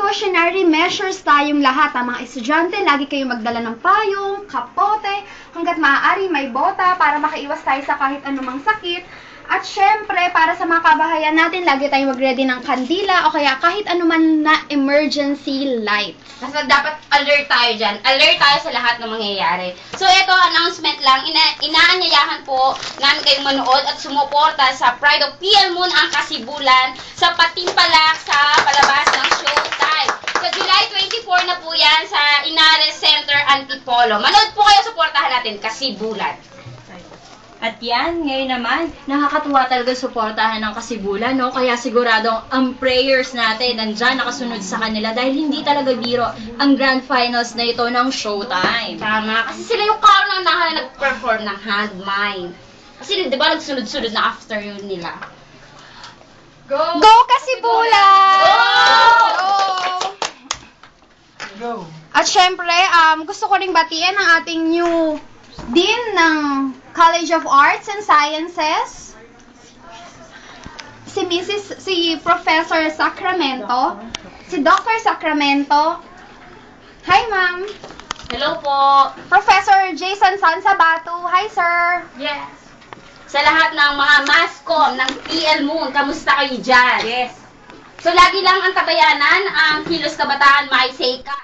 precautionary measures tayong lahat. Mga estudyante, lagi kayong magdala ng payong, kapote, hanggat maaari may bota para makaiwas tayo sa kahit anumang sakit. At syempre, para sa mga kabahayan natin, lagi tayong mag-ready ng kandila o kaya kahit anuman na emergency lights. Kasi dapat alert tayo dyan. Alert tayo sa lahat ng mangyayari. So, ito, announcement lang. Inaanyayahan po namin kayong manood at sumuporta sa Pride of PL Moon ang Kasibulan sa patimpalak sa palabas ng Showtime. Sa July 24 na po yan sa Inares Center, Antipolo. Manood po kayo, suportahan natin, Kasibulan. At yan, ngayon naman, nakakatuwa talaga suportahan ng Kasibulan, no? Kaya siguradong ang prayers natin nandyan nakasunod sa kanila dahil hindi talaga biro ang grand finals na ito ng Showtime. Tama, kasi sila yung karoon na nag-perform ng hand mine. Kasi di ba nagsunod-sunod na after yun nila. Go Kasibulan! Go! At syempre, gusto ko ring batiin ang ating new Dean ng College of Arts and Sciences, si Professor Sacramento, si Dr. Sacramento. Hi, ma'am. Hello po. Professor Jason Sansabatu. Hi, sir. Yes. Sa lahat ng mga mascom ng PL Moon, kamusta kayo dyan? Yes. So, lagi lang ang kabayanan, ang kilos kabataan, may say ka.